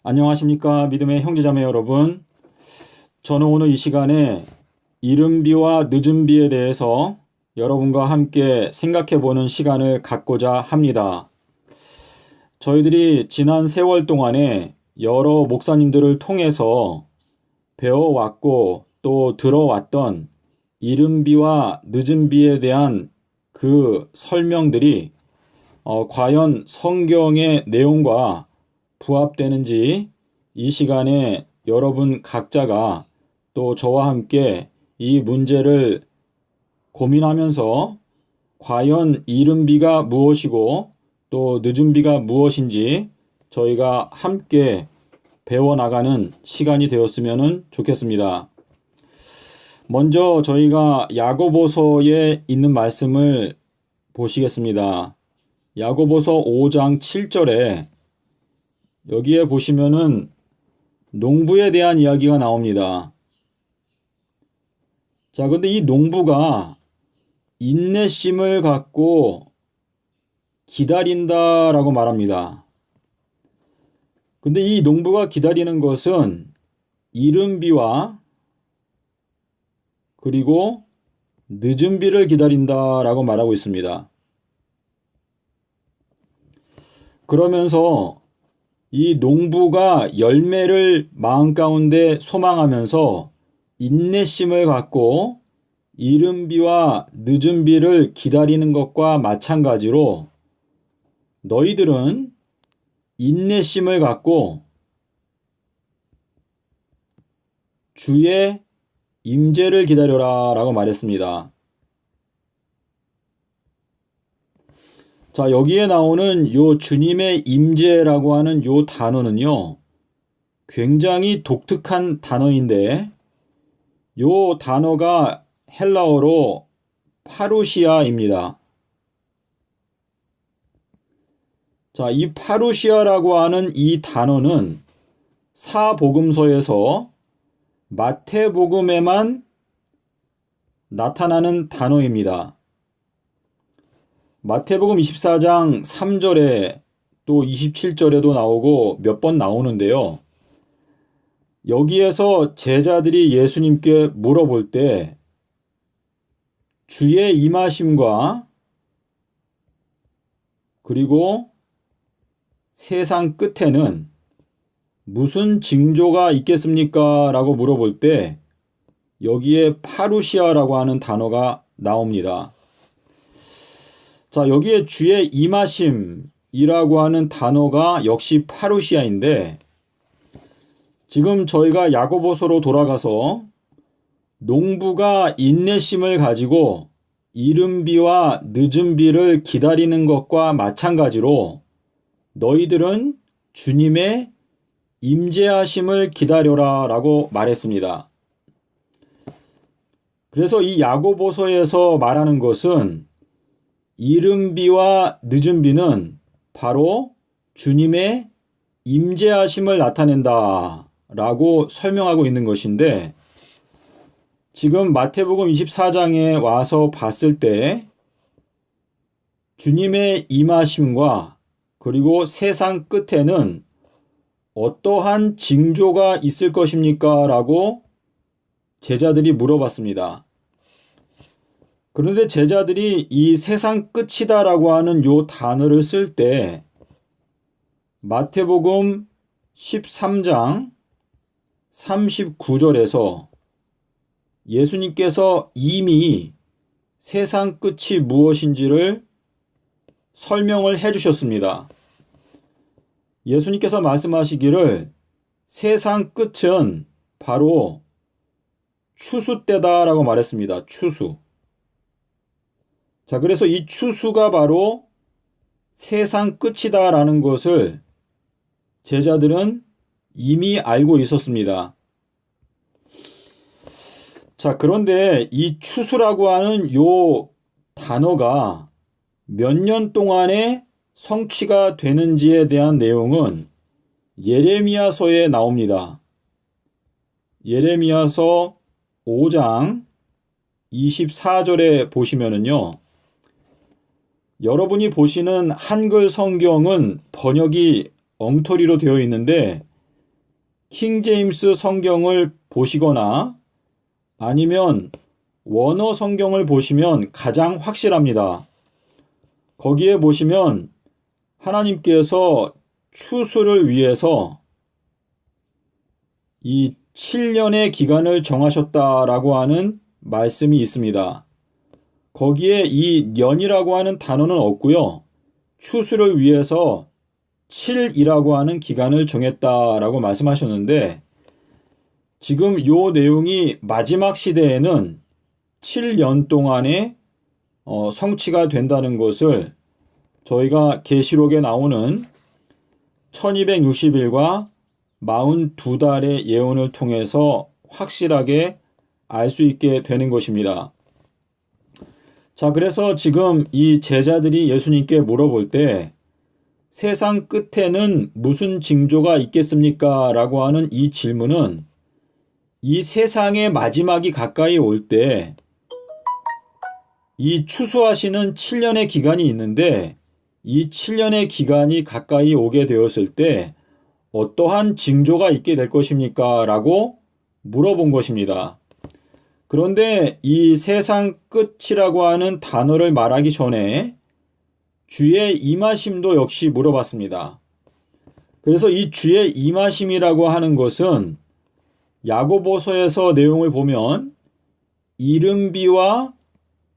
안녕하십니까 믿음의 형제자매 여러분. 저는 오늘 이 시간에 이른비와 늦은비에 대해서 여러분과 함께 생각해 보는 시간을 갖고자 합니다. 저희들이 지난 세월 동안에 여러 목사님들을 통해서 배워왔고 또 들어왔던 이른비와 늦은비에 대한 그 설명들이 과연 성경의 내용과 부합되는지 이 시간에 여러분 각자가 또 저와 함께 이 문제를 고민하면서 과연 이른비가 무엇이고 또 늦은비가 무엇인지 저희가 함께 배워나가는 시간이 되었으면 좋겠습니다. 먼저 저희가 야고보서에 있는 말씀을 보시겠습니다. 야고보서 5장 7절에 여기에 보시면은 농부에 대한 이야기가 나옵니다. 자, 근데 이 농부가 인내심을 갖고 기다린다라고 말합니다. 근데 이 농부가 기다리는 것은 이른비와 그리고 늦은비를 기다린다라고 말하고 있습니다. 그러면서 이 농부가 열매를 마음 가운데 소망하면서 인내심을 갖고 이른비와 늦은비를 기다리는 것과 마찬가지로 너희들은 인내심을 갖고 주의 임재를 기다려라 라고 말했습니다. 자, 여기에 나오는 요 주님의 임재라고 하는 요 단어는요, 굉장히 독특한 단어인데, 요 단어가 헬라어로 파루시아입니다. 자, 이 파루시아라고 하는 이 단어는 사복음서에서 마태복음에만 나타나는 단어입니다. 마태복음 24장 3절에 또 27절에도 나오고 몇 번 나오는데요. 여기에서 제자들이 예수님께 물어볼 때 주의 임하심과 그리고 세상 끝에는 무슨 징조가 있겠습니까? 라고 물어볼 때 여기에 파루시아라고 하는 단어가 나옵니다. 자, 여기에 주의 임하심이라고 하는 단어가 역시 파루시아인데 지금 저희가 야고보서로 돌아가서 농부가 인내심을 가지고 이른비와 늦은비를 기다리는 것과 마찬가지로 너희들은 주님의 임재하심을 기다려라 라고 말했습니다. 그래서 이 야고보서에서 말하는 것은 이른비와 늦은비는 바로 주님의 임재하심을 나타낸다 라고 설명하고 있는 것인데 지금 마태복음 24장에 와서 봤을 때 주님의 임하심과 그리고 세상 끝에는 어떠한 징조가 있을 것입니까? 라고 제자들이 물어봤습니다. 그런데 제자들이 이 세상 끝이다라고 하는 요 단어를 쓸 때 마태복음 13장 39절에서 예수님께서 이미 세상 끝이 무엇인지를 설명을 해 주셨습니다. 예수님께서 말씀하시기를 세상 끝은 바로 추수 때다라고 말했습니다. 추수. 자, 그래서 이 추수가 바로 세상 끝이다라는 것을 제자들은 이미 알고 있었습니다. 자, 그런데 이 추수라고 하는 요 단어가 몇 년 동안에 성취가 되는지에 대한 내용은 예레미야서에 나옵니다. 예레미야서 5장 24절에 보시면은요. 여러분이 보시는 한글 성경은 번역이 엉터리로 되어 있는데 킹제임스 성경을 보시거나 아니면 원어 성경을 보시면 가장 확실합니다. 거기에 보시면 하나님께서 추수를 위해서 이 7년의 기간을 정하셨다라고 하는 말씀이 있습니다. 거기에 이 년이라고 하는 단어는 없고요. 추수를 위해서 7이라고 하는 기간을 정했다라고 말씀하셨는데 지금 요 내용이 마지막 시대에는 7년 동안에 성취가 된다는 것을 저희가 계시록에 나오는 1260일과 42달의 예언을 통해서 확실하게 알 수 있게 되는 것입니다. 자, 그래서 지금 이 제자들이 예수님께 물어볼 때 세상 끝에는 무슨 징조가 있겠습니까? 라고 하는 이 질문은 이 세상의 마지막이 가까이 올 때 이 추수하시는 7년의 기간이 있는데 이 7년의 기간이 가까이 오게 되었을 때 어떠한 징조가 있게 될 것입니까? 라고 물어본 것입니다. 그런데 이 세상 끝이라고 하는 단어를 말하기 전에 주의 임하심도 역시 물어봤습니다. 그래서 이 주의 임하심이라고 하는 것은 야고보서에서 내용을 보면 이른 비와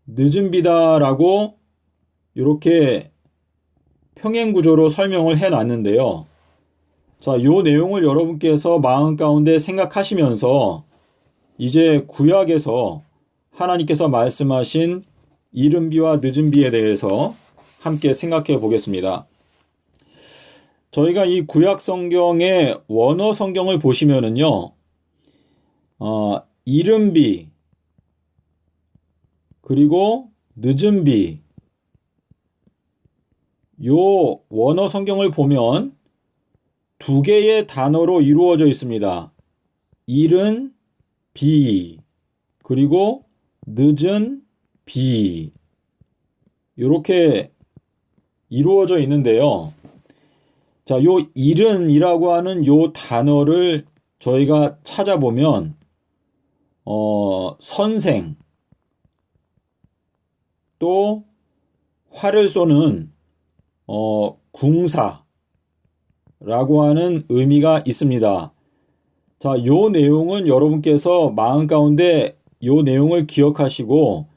늦은 비다라고 이렇게 평행 구조로 설명을 해 놨는데요. 자, 요 내용을 여러분께서 마음 가운데 생각하시면서 이제 구약에서 하나님께서 말씀하신 이른 비와 늦은 비에 대해서 함께 생각해 보겠습니다. 저희가 이 구약 성경의 원어 성경을 보시면은요, 이른 비, 그리고 늦은 비, 요 원어 성경을 보면 두 개의 단어로 이루어져 있습니다. 이른 비, 그리고 늦은 비. 이렇게 이루어져 있는데요. 자, 요 이른이라고 하는 요 단어를 저희가 찾아보면, 선생, 또 활을 쏘는, 궁사라고 하는 의미가 있습니다. 자, 요 내용은 여러분께서 마음 가운데 요 내용을 기억하시고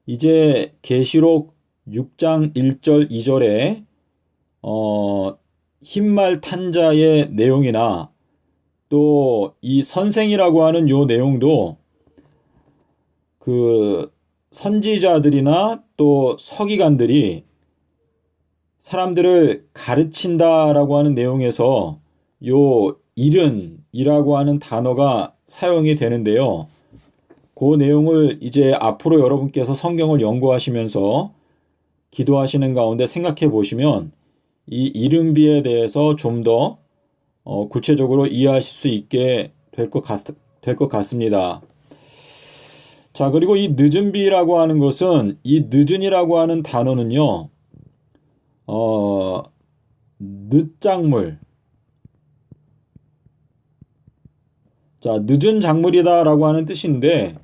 이제 계시록 6장 1절 2절에 흰말 탄자의 내용이나 또 이 선생이라고 하는 요 내용도 그 선지자들이나 또 서기관들이 사람들을 가르친다라고 하는 내용에서 요 이른이라고 하는 단어가 사용이 되는데요. 그 내용을 이제 앞으로 여러분께서 성경을 연구하시면서 기도하시는 가운데 생각해 보시면 이 이른비에 대해서 좀 더 구체적으로 이해하실 수 있게 될 것 같습니다. 자, 그리고 이 늦은비라고 하는 것은 이 늦은이라고 하는 단어는요, 늦작물. 자, 늦은 작물이다라고 하는 뜻인데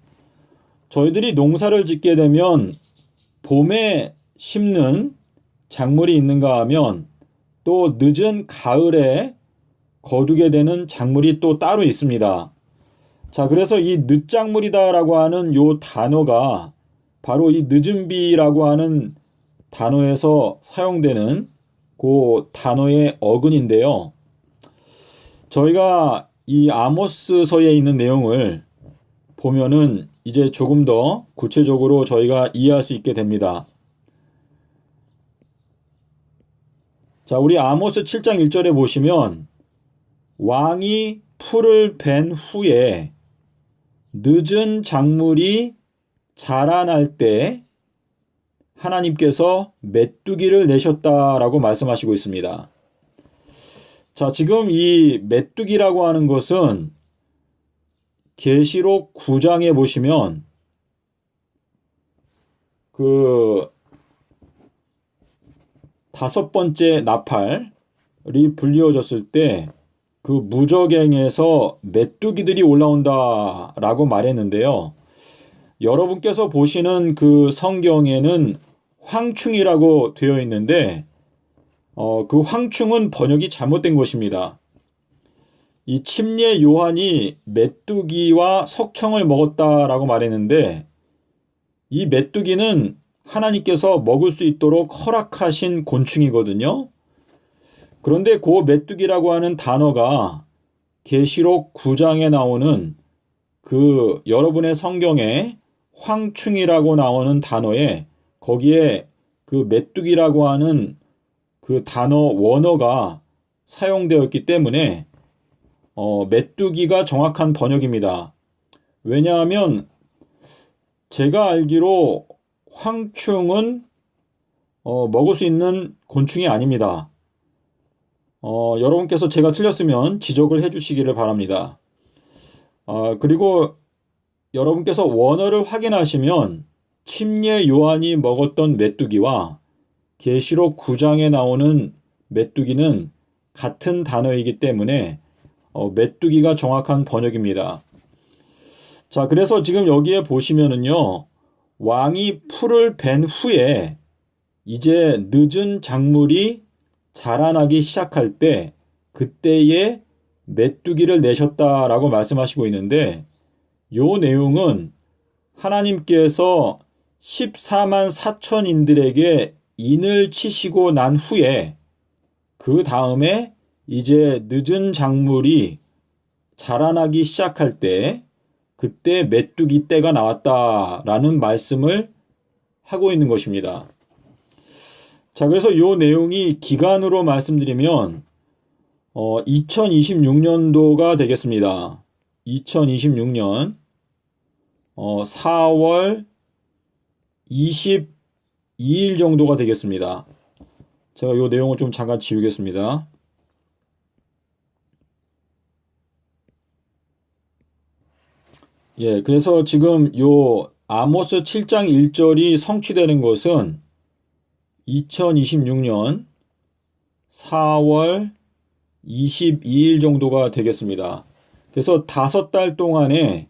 저희들이 농사를 짓게 되면 봄에 심는 작물이 있는가 하면 또 늦은 가을에 거두게 되는 작물이 또 따로 있습니다. 자, 그래서 이 늦작물이다라고 하는 요 단어가 바로 이 늦은비라고 하는 단어에서 사용되는 그 단어의 어근인데요. 저희가 이 아모스서에 있는 내용을 보면은 이제 조금 더 구체적으로 저희가 이해할 수 있게 됩니다. 자, 우리 아모스 7장 1절에 보시면 왕이 풀을 벤 후에 늦은 작물이 자라날 때 하나님께서 메뚜기를 내셨다라고 말씀하시고 있습니다. 자, 지금 이 메뚜기라고 하는 것은 계시록 9장에 보시면 그 다섯 번째 나팔이 불리워졌을 때 그 무저갱에서 메뚜기들이 올라온다라고 말했는데요. 여러분께서 보시는 그 성경에는 황충이라고 되어 있는데 그 황충은 번역이 잘못된 것입니다. 이 침례 요한이 메뚜기와 석청을 먹었다라고 말했는데 이 메뚜기는 하나님께서 먹을 수 있도록 허락하신 곤충이거든요. 그런데 그 메뚜기라고 하는 단어가 계시록 9장에 나오는 그 여러분의 성경에 황충이라고 나오는 단어에 거기에 그 메뚜기라고 하는 그 단어 원어가 사용되었기 때문에 메뚜기가 정확한 번역입니다. 왜냐하면 제가 알기로 황충은 먹을 수 있는 곤충이 아닙니다. 여러분께서 제가 틀렸으면 지적을 해주시기를 바랍니다. 그리고 여러분께서 원어를 확인하시면 침례 요한이 먹었던 메뚜기와 계시록 9장에 나오는 메뚜기는 같은 단어이기 때문에 메뚜기가 정확한 번역입니다. 자, 그래서 지금 여기에 보시면은요, 왕이 풀을 벤 후에 이제 늦은 작물이 자라나기 시작할 때 그때에 메뚜기를 내셨다라고 말씀하시고 있는데 요 내용은 하나님께서 14만 4천인들에게 인을 치시고 난 후에 그 다음에 이제 늦은 작물이 자라나기 시작할 때 그때 메뚜기 때가 나왔다라는 말씀을 하고 있는 것입니다. 자, 그래서 이 내용이 기간으로 말씀드리면 2026년도가 되겠습니다. 2026년 4월 22일 정도가 되겠습니다. 제가 이 내용을 좀 잠깐 지우겠습니다. 예, 그래서 지금 요 아모스 7장 1절이 성취되는 것은 2026년 4월 22일 정도가 되겠습니다. 그래서 5달 동안에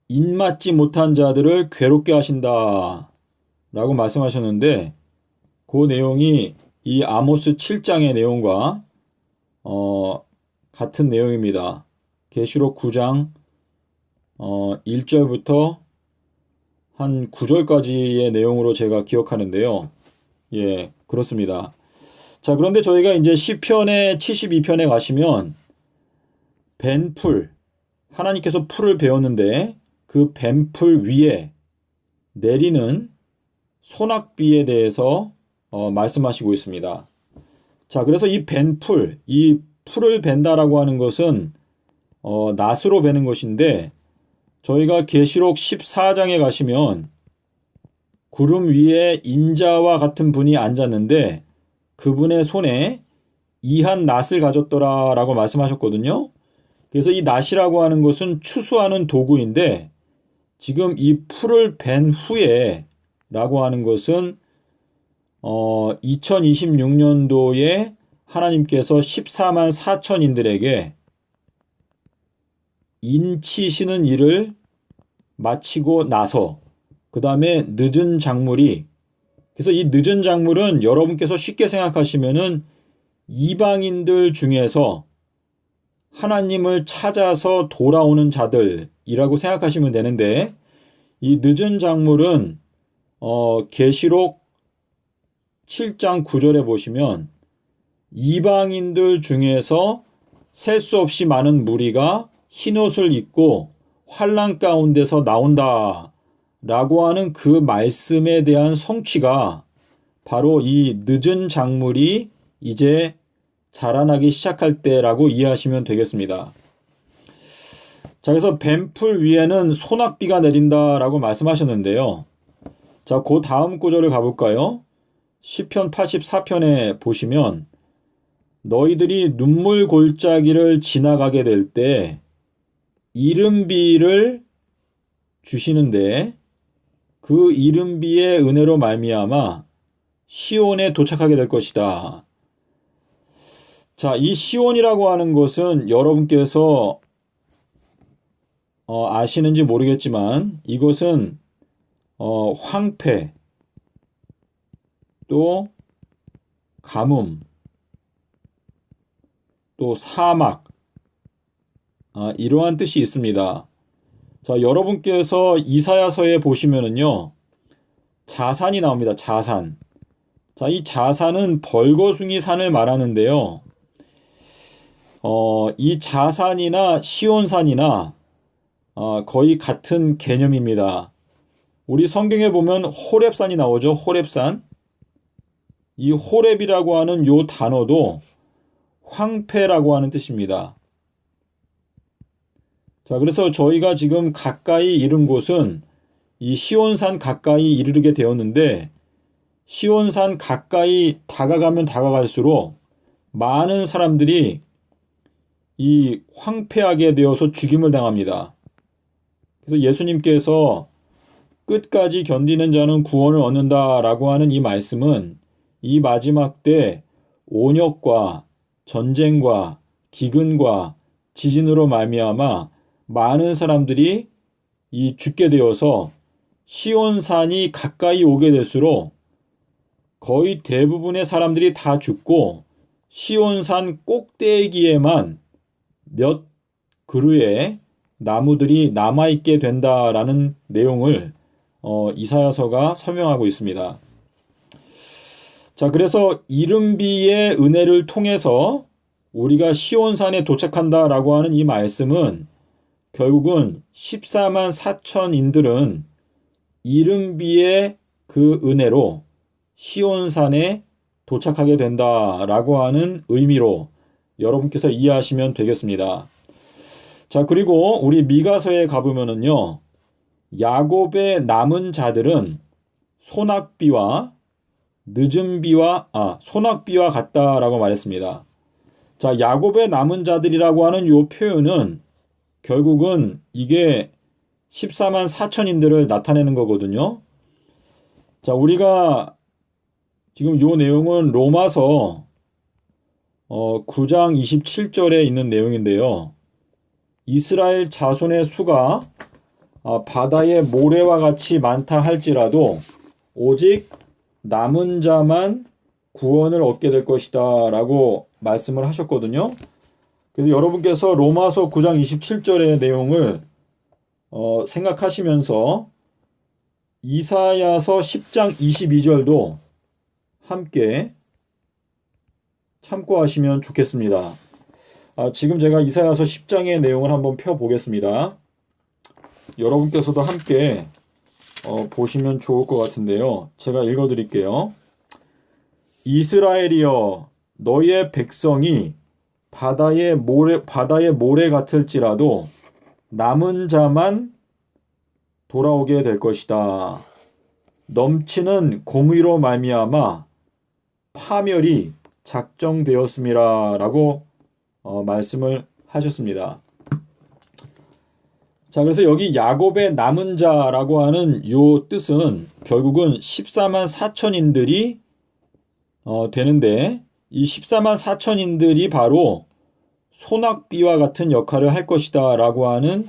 입맞지 못한 자들을 괴롭게 하신다 라고 말씀하셨는데 그 내용이 이 아모스 7장의 내용과 같은 내용입니다. 계시록 9장 1절부터 한 9절까지의 내용으로 제가 기억하는데요. 예, 그렇습니다. 자, 그런데 저희가 이제 시편의 72편에 가시면 벤풀, 하나님께서 풀을 베었는데 그 벤풀 위에 내리는 소낙비에 대해서 말씀하시고 있습니다. 자, 그래서 이 벤풀, 이 풀을 벤다라고 하는 것은 낫으로 베는 것인데 저희가 계시록 14장에 가시면 구름 위에 인자와 같은 분이 앉았는데 그분의 손에 이한 낫을 가졌더라 라고 말씀하셨거든요. 그래서 이 낫이라고 하는 것은 추수하는 도구인데 지금 이 풀을 벤 후에 라고 하는 것은 2026년도에 하나님께서 14만 4천인들에게 인치시는 일을 마치고 나서 그 다음에 늦은 작물이 그래서 이 늦은 작물은 여러분께서 쉽게 생각하시면은 이방인들 중에서 하나님을 찾아서 돌아오는 자들이라고 생각하시면 되는데 이 늦은 작물은 계시록 7장 9절에 보시면 이방인들 중에서 셀 수 없이 많은 무리가 흰옷을 입고 환난 가운데서 나온다 라고 하는 그 말씀에 대한 성취가 바로 이 늦은 작물이 이제 자라나기 시작할 때라고 이해하시면 되겠습니다. 자, 그래서 뱀풀 위에는 소낙비가 내린다라고 말씀하셨는데요. 자, 그 다음 구절을 가볼까요? 시편 84편에 보시면 너희들이 눈물 골짜기를 지나가게 될 때 이른비를 주시는데 그 이른비의 은혜로 말미암아 시온에 도착하게 될 것이다. 자, 이 시온이라고 하는 것은 여러분께서 아시는지 모르겠지만 이것은 황폐, 또 가뭄, 또 사막, 이러한 뜻이 있습니다. 자, 여러분께서 이사야서에 보시면은요, 자산이 나옵니다. 자산. 자, 이 자산은 벌거숭이 산을 말하는데요. 이 자산이나 시온산이나 거의 같은 개념입니다. 우리 성경에 보면 호렙산이 나오죠. 호렙산. 이 호렙이라고 하는 요 단어도 황폐라고 하는 뜻입니다. 자, 그래서 저희가 지금 가까이 이른 곳은 이 시온산 가까이 이르게 되었는데, 시온산 가까이 다가가면 다가갈수록 많은 사람들이 이 황폐하게 되어서 죽임을 당합니다. 그래서 예수님께서 끝까지 견디는 자는 구원을 얻는다라고 하는 이 말씀은 이 마지막 때 온역과 전쟁과 기근과 지진으로 말미암아 많은 사람들이 이 죽게 되어서 시온산이 가까이 오게 될수록 거의 대부분의 사람들이 다 죽고 시온산 꼭대기에만 몇 그루의 나무들이 남아있게 된다라는 내용을 이사야서가 설명하고 있습니다. 자, 그래서 이른비의 은혜를 통해서 우리가 시온산에 도착한다라고 하는 이 말씀은 결국은 14만 4천인들은 이른비의 그 은혜로 시온산에 도착하게 된다라고 하는 의미로 여러분께서 이해하시면 되겠습니다. 자, 그리고 우리 미가서에 가보면은요, 야곱의 남은 자들은 소낙비와 소낙비와 같다라고 말했습니다. 자, 야곱의 남은 자들이라고 하는 요 표현은 결국은 이게 14만 4천인들을 나타내는 거거든요. 자, 우리가 지금 요 내용은 로마서 9장 27절에 있는 내용인데요. 이스라엘 자손의 수가 바다의 모래와 같이 많다 할지라도 오직 남은 자만 구원을 얻게 될 것이다 라고 말씀을 하셨거든요. 그래서 여러분께서 로마서 9장 27절의 내용을 생각하시면서 이사야서 10장 22절도 함께 참고하시면 좋겠습니다. 지금 제가 이사야서 10장의 내용을 한번 펴보겠습니다. 여러분께서도 함께 보시면 좋을 것 같은데요. 제가 읽어드릴게요. 이스라엘이여, 너의 백성이 바다의 모래 같을지라도 남은 자만 돌아오게 될 것이다. 넘치는 공의로 말미암아 파멸이 작정되었음이라 라고 말씀을 하셨습니다. 자, 그래서 여기 야곱의 남은 자라고 하는 요 뜻은 결국은 14만 4천인들이 되는데, 이 14만 4천인들이 바로 소낙비와 같은 역할을 할 것이다 라고 하는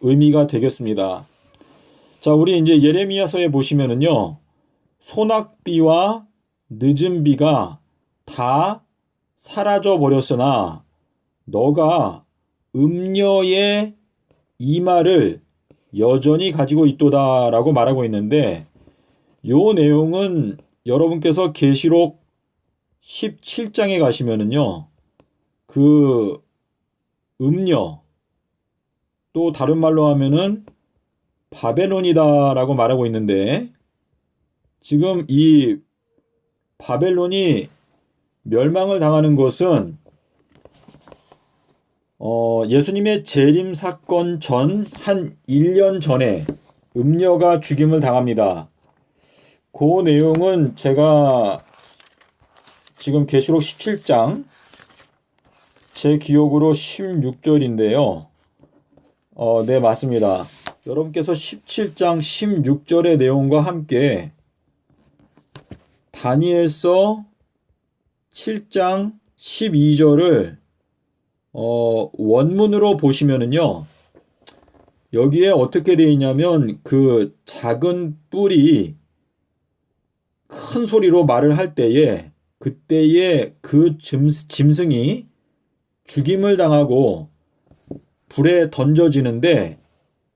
의미가 되겠습니다. 자, 우리 이제 예레미야서에 보시면은요, 소낙비와 늦은 비가 다 사라져 버렸으나 너가 음녀의 이마를 여전히 가지고 있도다 라고 말하고 있는데, 요 내용은 여러분께서 계시록 17장에 가시면은요, 그 음녀, 또 다른 말로 하면은 바벨론이다 라고 말하고 있는데, 지금 이 바벨론이 멸망을 당하는 것은 예수님의 재림 사건 전 한 1년 전에 음녀가 죽임을 당합니다. 그 내용은 제가 지금 계시록 17장 제 기억으로 16절인데요. 네, 맞습니다. 여러분께서 17장 16절의 내용과 함께 다니엘서 7장 12절을 원문으로 보시면은요. 여기에 어떻게 되어 있냐면 그 작은 뿔이 큰 소리로 말을 할 때에 그때에 그 짐승이 죽임을 당하고 불에 던져지는데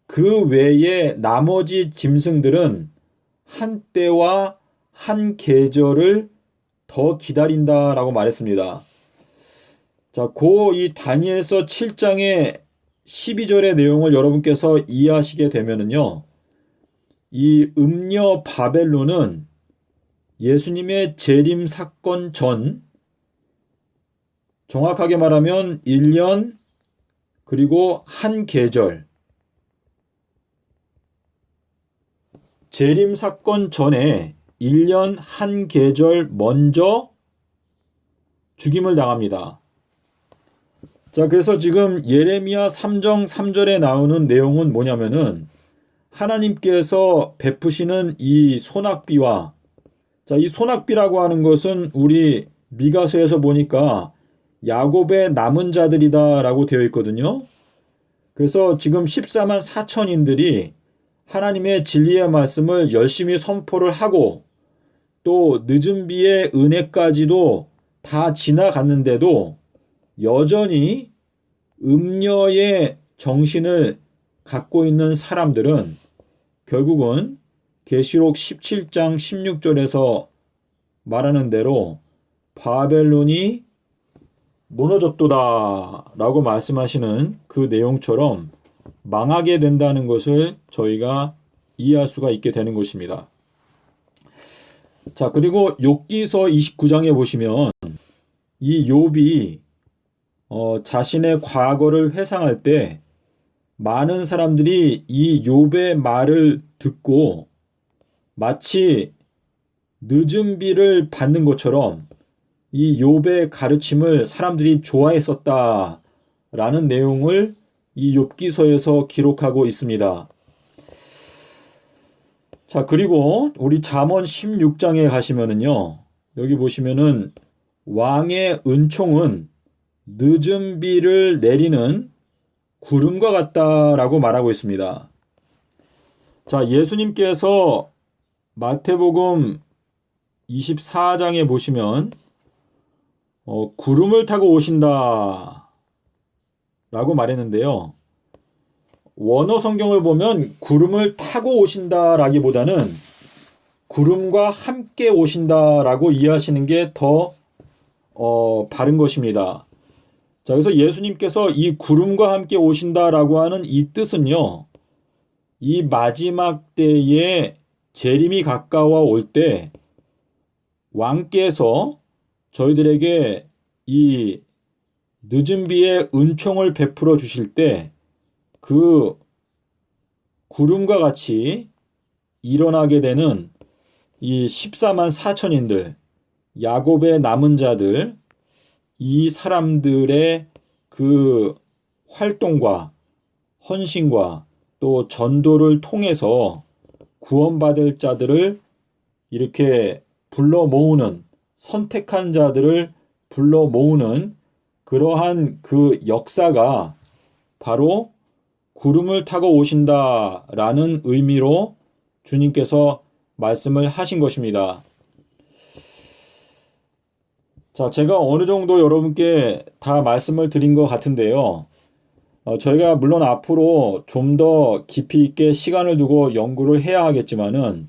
그 외에 나머지 짐승들은 한 때와 한 계절을 더 기다린다라고 말했습니다. 자, 이 다니엘서 7장의 12절의 내용을 여러분께서 이해하시게 되면은요. 이 음녀 바벨론은 예수님의 재림 사건 전, 정확하게 말하면 1년 그리고 한 계절, 재림 사건 전에 1년 한 계절 먼저 죽임을 당합니다. 자, 그래서 지금 예레미야 3장 3절에 나오는 내용은 뭐냐면은 하나님께서 베푸시는 이 소낙비와, 자, 이 소낙비라고 하는 것은 우리 미가서에서 보니까 야곱의 남은 자들이다라고 되어 있거든요. 그래서 지금 14만 4천인들이 하나님의 진리의 말씀을 열심히 선포를 하고 또 늦은 비의 은혜까지도 다 지나갔는데도 여전히 음녀의 정신을 갖고 있는 사람들은 결국은 계시록 17장 16절에서 말하는 대로 바벨론이 무너졌도다 라고 말씀하시는 그 내용처럼 망하게 된다는 것을 저희가 이해할 수가 있게 되는 것입니다. 자, 그리고 욥기서 29장에 보시면 이 욥이 자신의 과거를 회상할 때 많은 사람들이 이 욥의 말을 듣고 마치 늦은 비를 받는 것처럼 이 욥의 가르침을 사람들이 좋아했었다라는 내용을 이 욥기서에서 기록하고 있습니다. 자, 그리고 우리 잠언 16장에 가시면은요. 여기 보시면은 왕의 은총은 늦은 비를 내리는 구름과 같다라고 말하고 있습니다. 자, 예수님께서 마태복음 24장에 보시면 구름을 타고 오신다 라고 말했는데요. 원어 성경을 보면 구름을 타고 오신다 라기보다는 구름과 함께 오신다 라고 이해하시는 게 더 바른 것입니다. 자, 그래서 예수님께서 이 구름과 함께 오신다 라고 하는 이 뜻은요. 이 마지막 때에 재림이 가까워 올 때 왕께서 저희들에게 이 늦은 비의 은총을 베풀어 주실 때 그 구름과 같이 일어나게 되는 이 14만 4천인들, 야곱의 남은 자들, 이 사람들의 그 활동과 헌신과 또 전도를 통해서 구원받을 자들을 이렇게 불러 모으는, 선택한 자들을 불러 모으는 그러한 그 역사가 바로 구름을 타고 오신다라는 의미로 주님께서 말씀을 하신 것입니다. 자, 제가 어느 정도 여러분께 다 말씀을 드린 것 같은데요. 저희가 물론 앞으로 좀 더 깊이 있게 시간을 두고 연구를 해야 하겠지만은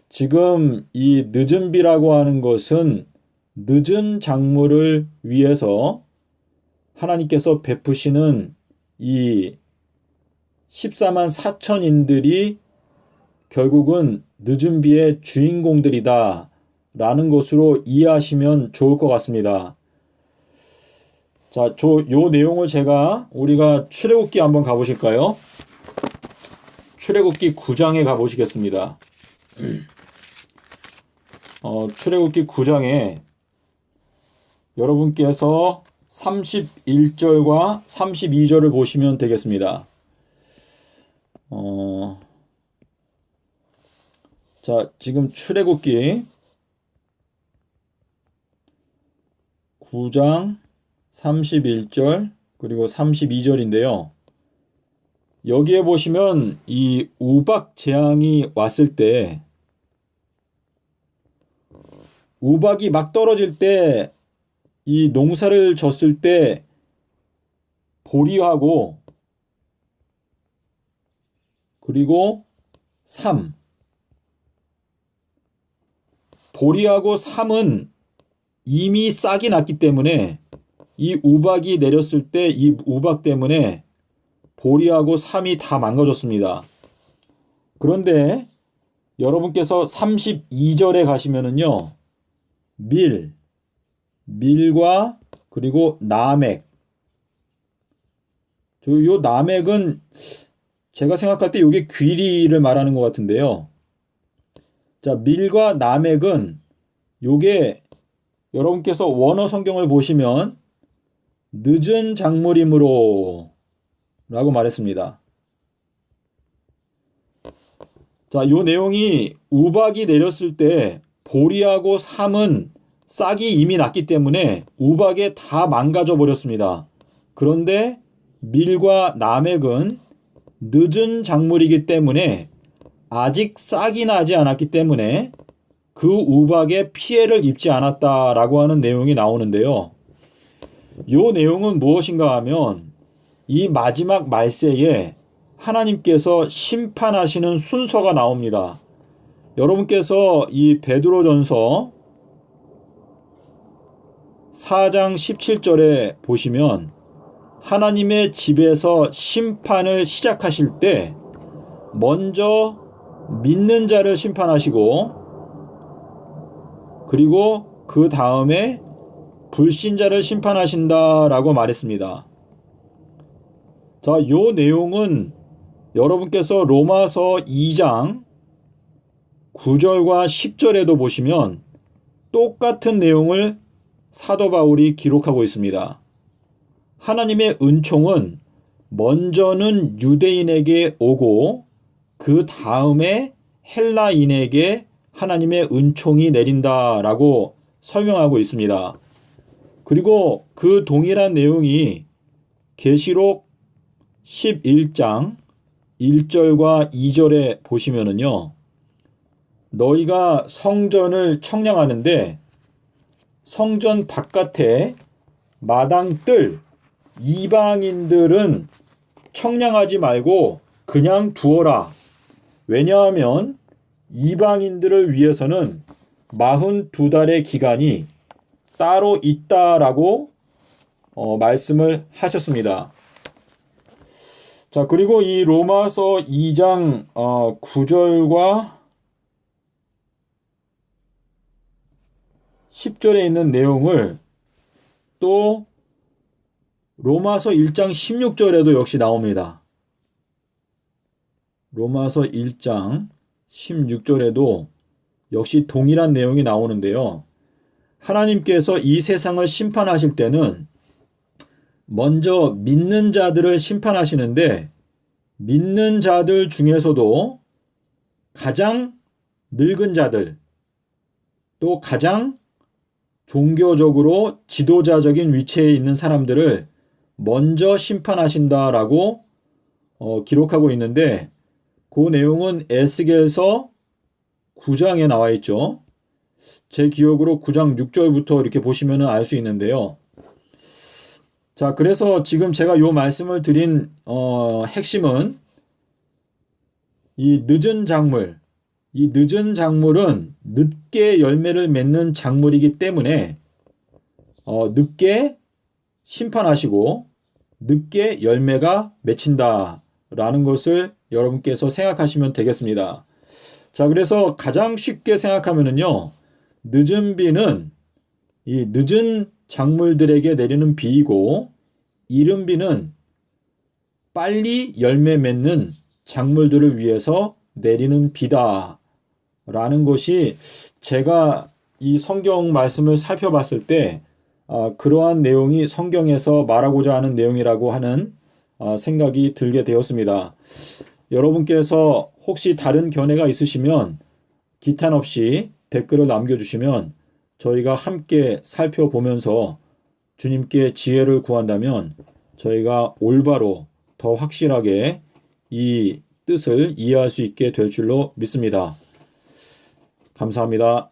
지금 이 늦은 비라고 하는 것은 늦은 작물을 위해서 하나님께서 베푸시는 이 14만 4천인들이 결국은 늦은 비의 주인공들이다 라는 것으로 이해하시면 좋을 것 같습니다. 자, 요 내용을 우리가 출애굽기 한번 가보실까요? 출애굽기 9장에 가보시겠습니다. 출애굽기 9장에 여러분께서 31절과 32절을 보시면 되겠습니다. 자, 지금 출애굽기 9장 31절 그리고 32절인데요. 여기에 보시면 이 우박 재앙이 왔을 때 우박이 막 떨어질 때 이 농사를 졌을 때 보리하고 그리고 삼 보리하고 삼은 이미 싹이 났기 때문에 이 우박이 내렸을 때 이 우박 때문에 보리하고 삼이 다 망가졌습니다. 그런데 여러분께서 32절에 가시면은요. 밀과 그리고 나멕. 요 나멕은 제가 생각할 때 이게 귀리를 말하는 것 같은데요. 자, 밀과 나멕은 요게 여러분께서 원어 성경을 보시면 늦은 작물이므로 라고 말했습니다. 자, 요 내용이 우박이 내렸을 때 보리하고 삼은 싹이 이미 났기 때문에 우박에 다 망가져 버렸습니다. 그런데 밀과 나멕은 늦은 작물이기 때문에 아직 싹이 나지 않았기 때문에 그 우박에 피해를 입지 않았다라고 하는 내용이 나오는데요. 요 내용은 무엇인가 하면 이 마지막 말세에 하나님께서 심판하시는 순서가 나옵니다. 여러분께서 이 베드로전서 4장 17절에 보시면 하나님의 집에서 심판을 시작하실 때 먼저 믿는 자를 심판하시고 그리고 그 다음에 불신자를 심판하신다라고 말했습니다. 자, 요 내용은 여러분께서 로마서 2장 9절과 10절에도 보시면 똑같은 내용을 사도 바울이 기록하고 있습니다. 하나님의 은총은 먼저는 유대인에게 오고 그 다음에 헬라인에게 하나님의 은총이 내린다라고 설명하고 있습니다. 그리고 그 동일한 내용이 계시록 11장 1절과 2절에 보시면은요. 너희가 성전을 청량하는데 성전 바깥에 마당 뜰 이방인들은 청량하지 말고 그냥 두어라. 왜냐하면 이방인들을 위해서는 42달의 기간이 따로 있다라고 말씀을 하셨습니다. 자, 그리고 이 로마서 2장 9절과 10절에 있는 내용을 또 로마서 1장 16절에도 역시 나옵니다. 로마서 1장 16절에도 역시 동일한 내용이 나오는데요. 하나님께서 이 세상을 심판하실 때는 먼저 믿는 자들을 심판하시는데 믿는 자들 중에서도 가장 늙은 자들 또 가장 종교적으로 지도자적인 위치에 있는 사람들을 먼저 심판하신다라고 기록하고 있는데 그 내용은 에스겔서 9장에 나와 있죠. 제 기억으로 9장 6절부터 이렇게 보시면 알 수 있는데요. 자, 그래서 지금 제가 요 말씀을 드린 핵심은 이 늦은 작물은 늦게 열매를 맺는 작물이기 때문에 늦게 심판하시고 늦게 열매가 맺힌다라는 것을 여러분께서 생각하시면 되겠습니다. 자, 그래서 가장 쉽게 생각하면은요, 늦은 비는 이 늦은 작물들에게 내리는 비이고 이른 비는 빨리 열매 맺는 작물들을 위해서 내리는 비다 라는 것이 제가 이 성경 말씀을 살펴봤을 때 그러한 내용이 성경에서 말하고자 하는 내용이라고 하는 생각이 들게 되었습니다. 여러분께서 혹시 다른 견해가 있으시면 기탄 없이 댓글을 남겨주시면 저희가 함께 살펴보면서 주님께 지혜를 구한다면 저희가 올바로 더 확실하게 이 뜻을 이해할 수 있게 될 줄로 믿습니다. 감사합니다.